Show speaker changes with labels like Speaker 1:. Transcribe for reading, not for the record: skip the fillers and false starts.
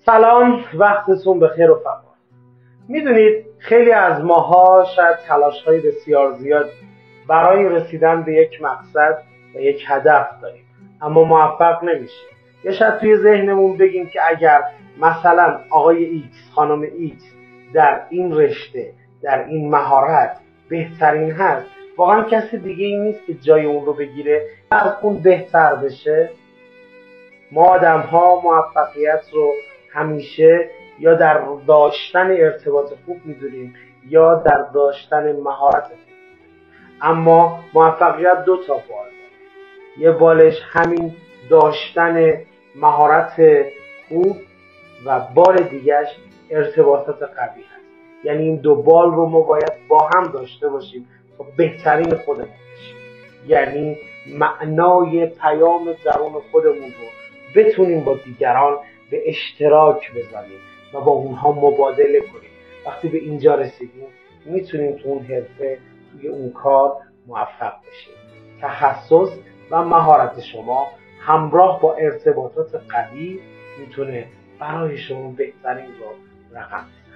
Speaker 1: سلام، وقتتون بخیر و فراغ. میدونید خیلی از ماها شاید تلاش‌های بسیار زیادی برای رسیدن به یک مقصد و یک هدف داریم اما موفق نمیشیم. یا شاید توی ذهنمون بگیم که اگر مثلا آقای ایکس، خانم ایکس در این رشته، در این مهارت بهترین هست، واقعا کسی دیگه ای نیست که جای اون رو بگیره از اون بهتر بشه. ما آدم ها موفقیت رو همیشه یا در داشتن ارتباط خوب میدونیم یا در داشتن مهارت خوب. اما موفقیت دو تا بال داره. یه بالش همین داشتن مهارت خوب و بال دیگهش ارتباطات قوی هست. یعنی این دو بال رو ما باید با هم داشته باشیم تا بهترین خودمون بشیم. یعنی معنای پیام درون خودمون رو بتونیم با دیگران به اشتراک بذاریم و با اونها مبادله کنیم. وقتی به اینجا رسیدیم میتونیم تو اون حرفه، توی اون کار موفق بشیم. تخصص و مهارت شما همراه با ارتباطات قوی میتونه برای شما بهترین رو رقم بزنه.